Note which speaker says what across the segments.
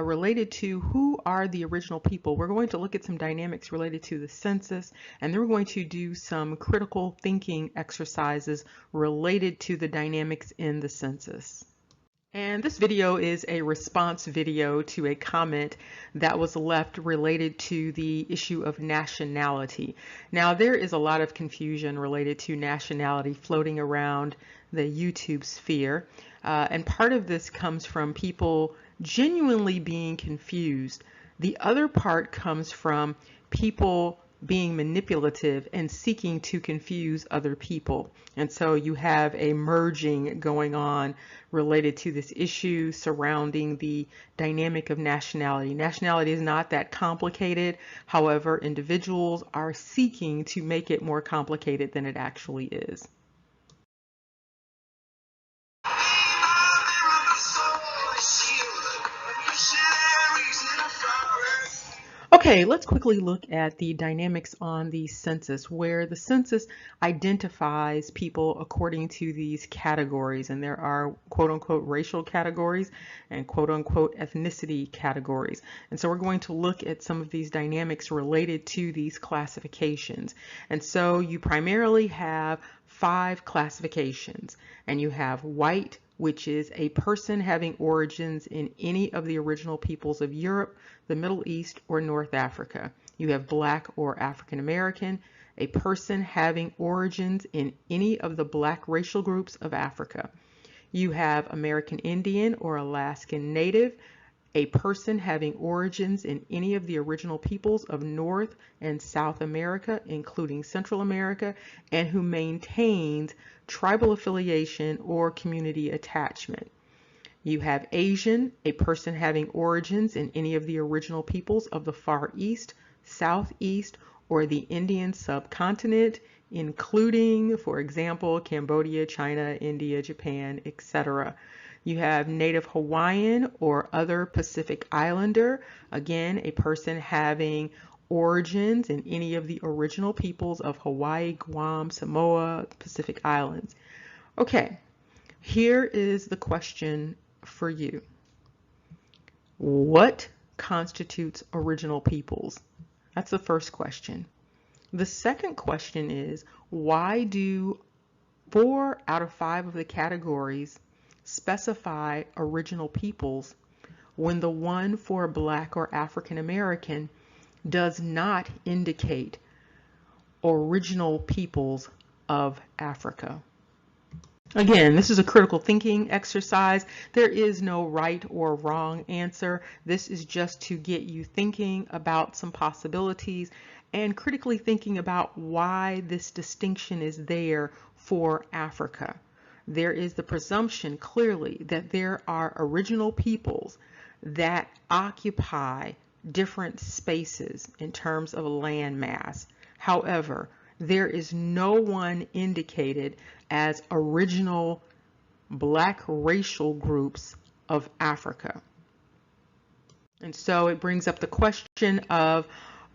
Speaker 1: related to who are the original people. We're going to look at some dynamics related to the census, and then we're going to do some critical thinking exercises related to the dynamics in the census. And this video is a response video to a comment that was left related to the issue of nationality. Now, there is a lot of confusion related to nationality floating around the YouTube sphere. And part of this comes from people genuinely being confused. The other part comes from people being manipulative and seeking to confuse other people. And so you have a merging going on related to this issue surrounding the dynamic of nationality. Nationality is not that complicated. However, individuals are seeking to make it more complicated than it actually is. Okay, let's quickly look at the dynamics on the census, where the census identifies people according to these categories, and there are quote-unquote racial categories and quote-unquote ethnicity categories. And so we're going to look at some of these dynamics related to these classifications. And so you primarily have 5 classifications, and you have white, which is a person having origins in any of the original peoples of Europe, the Middle East, or North Africa. You have black or African American, a person having origins in any of the black racial groups of Africa. You have American Indian or Alaskan Native, a person having origins in any of the original peoples of North and South America, including Central America, and who maintains tribal affiliation or community attachment. You have Asian, a person having origins in any of the original peoples of the Far East, Southeast, or the Indian subcontinent, including, for example, Cambodia, China, India, Japan, etc. You have Native Hawaiian or other Pacific Islander, again, a person having origins in any of the original peoples of Hawaii, Guam, Samoa, Pacific Islands. Okay, here is the question for you. What constitutes original peoples? That's the first question. The second question is, why do 4 out of 5 of the categories specify original peoples when the one for Black or African American does not indicate original peoples of Africa? Again, this is a critical thinking exercise. There is no right or wrong answer. This is just to get you thinking about some possibilities and critically thinking about why this distinction is there for Africa. There is the presumption clearly that there are original peoples that occupy different spaces in terms of land mass. However, there is no one indicated as original Black racial groups of Africa. And so it brings up the question of,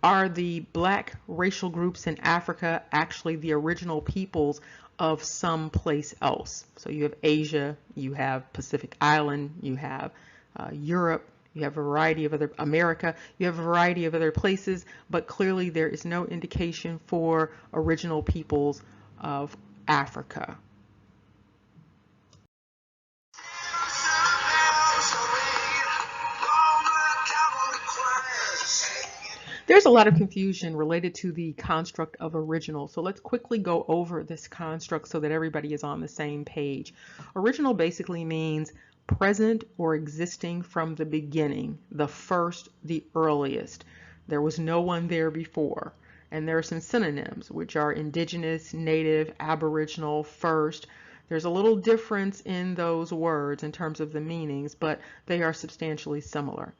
Speaker 1: are the Black racial groups in Africa actually the original peoples of some place else? So you have Asia, you have Pacific Island, you have Europe, you have a variety of other, America, you have a variety of other places, but clearly there is no indication for original peoples of Africa. There's a lot of confusion related to the construct of original, so let's quickly go over this construct so that everybody is on the same page. Original basically means present or existing from the beginning, the first, the earliest. There was no one there before. And there are some synonyms, which are indigenous, native, aboriginal, first. There's a little difference in those words in terms of the meanings, but they are substantially similar.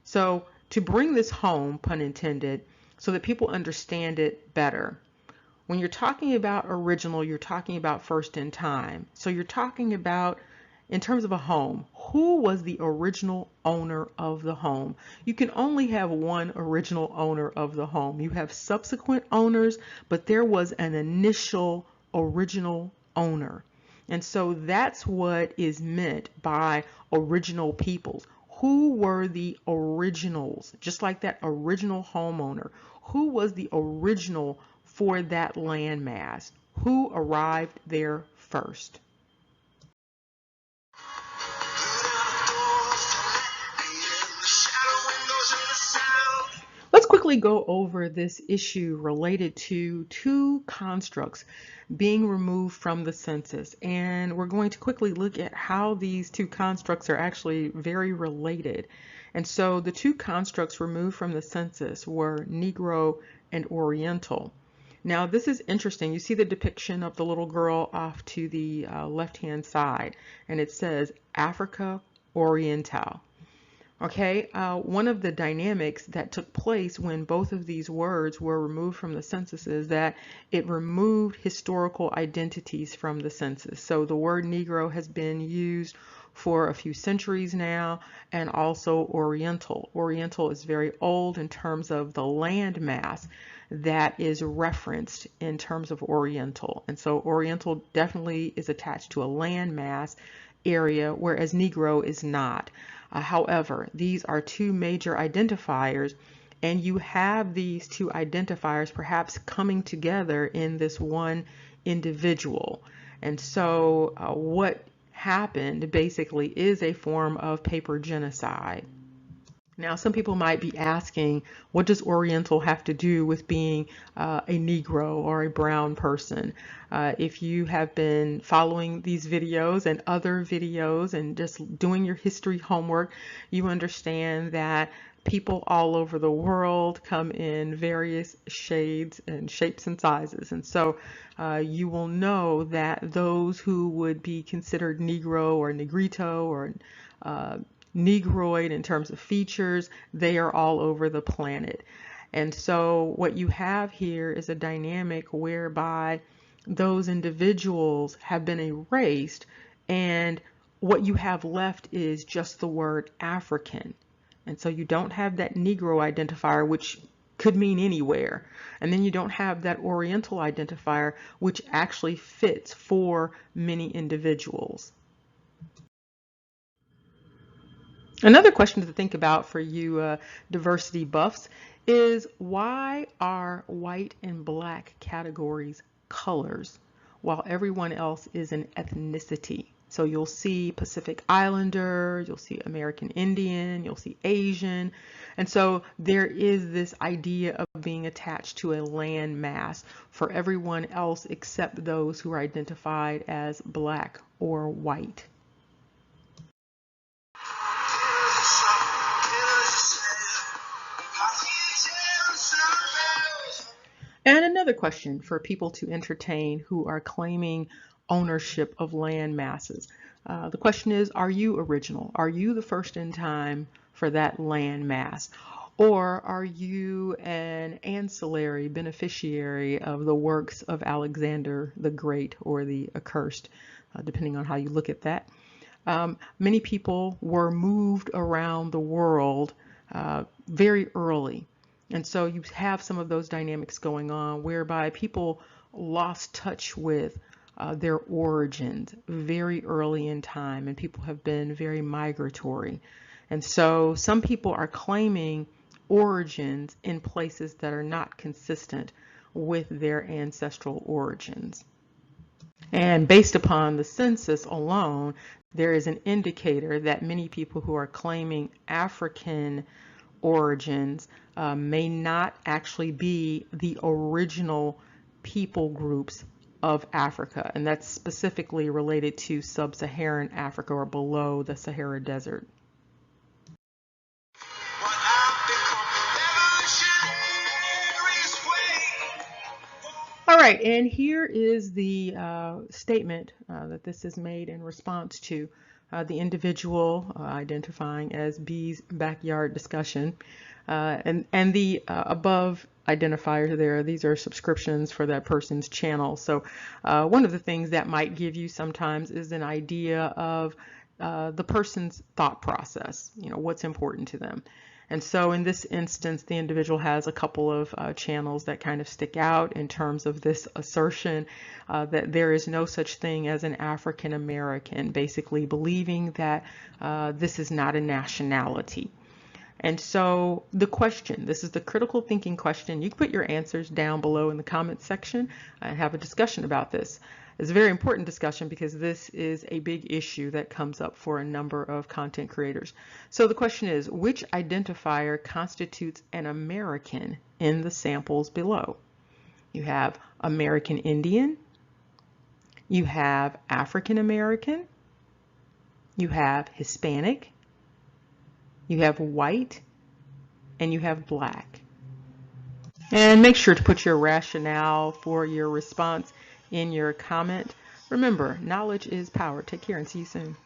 Speaker 1: So to bring this home, pun intended, so that people understand it better, when you're talking about original, you're talking about first in time. So you're talking about, in terms of a home, who was the original owner of the home? You can only have one original owner of the home. You have subsequent owners, but there was an initial original owner. And so that's what is meant by original peoples. who were the originals, just like that original homeowner? Who was the original for that landmass? Who arrived there first? Let's quickly go over this issue related to two constructs being removed from the census. And we're going to quickly look at how these two constructs are actually very related. And so the two constructs removed from the census were Negro and Oriental. Now this is interesting. You see the depiction of the little girl off to the left-hand side, and it says Africa Oriental. Okay, one of the dynamics that took place when both of these words were removed from the census is that it removed historical identities from the census. So the word Negro has been used for a few centuries now, and also Oriental. Oriental is very old in terms of the land mass that is referenced in terms of Oriental. And so Oriental definitely is attached to a land mass area, whereas Negro is not. However, these are two major identifiers, and you have these two identifiers perhaps coming together in this one individual. And so what happened basically is a form of paper genocide. Now, some people might be asking, what does Oriental have to do with being a Negro or a brown person? If you have been following these videos and other videos and just doing your history homework, you understand that people all over the world come in various shades and shapes and sizes. And so you will know that those who would be considered Negro or Negrito or Negroid in terms of features, they are all over the planet. And so what you have here is a dynamic whereby those individuals have been erased, and what you have left is just the word African. And so you don't have that Negro identifier, which could mean anywhere. And then you don't have that Oriental identifier, which actually fits for many individuals. Another question to think about for you diversity buffs is, why are white and black categories colors while everyone else is an ethnicity? So you'll see Pacific Islander, you'll see American Indian, you'll see Asian. And so there is this idea of being attached to a land mass for everyone else except those who are identified as black or white. And another question for people to entertain who are claiming ownership of land masses. The question is, are you original? Are you the first in time for that land mass? Or are you an ancillary beneficiary of the works of Alexander the Great or the Accursed, depending on how you look at that? Many people were moved around the world very early. And so you have some of those dynamics going on whereby people lost touch with their origins very early in time, and people have been very migratory. And so some people are claiming origins in places that are not consistent with their ancestral origins. And based upon the census alone, there is an indicator that many people who are claiming African origins may not actually be the original people groups of Africa, and that's specifically related to sub-Saharan Africa or below the Sahara Desert. All right, and here is the statement that this is made in response to the individual identifying as B's backyard discussion. And the above identifiers there, these are subscriptions for that person's channel. So one of the things that might give you sometimes is an idea of the person's thought process, what's important to them. And so in this instance, the individual has a couple of channels that kind of stick out in terms of this assertion that there is no such thing as an African American, basically believing that this is not a nationality. And so the question, this is the critical thinking question. You can put your answers down below in the comments section and have a discussion about this. It's a very important discussion because this is a big issue that comes up for a number of content creators. So the question is, which identifier constitutes an American in the samples below? You have American Indian, you have African American, you have Hispanic, you have white, and you have black. And make sure to put your rationale for your response in your comment. Remember, knowledge is power. Take care and see you soon.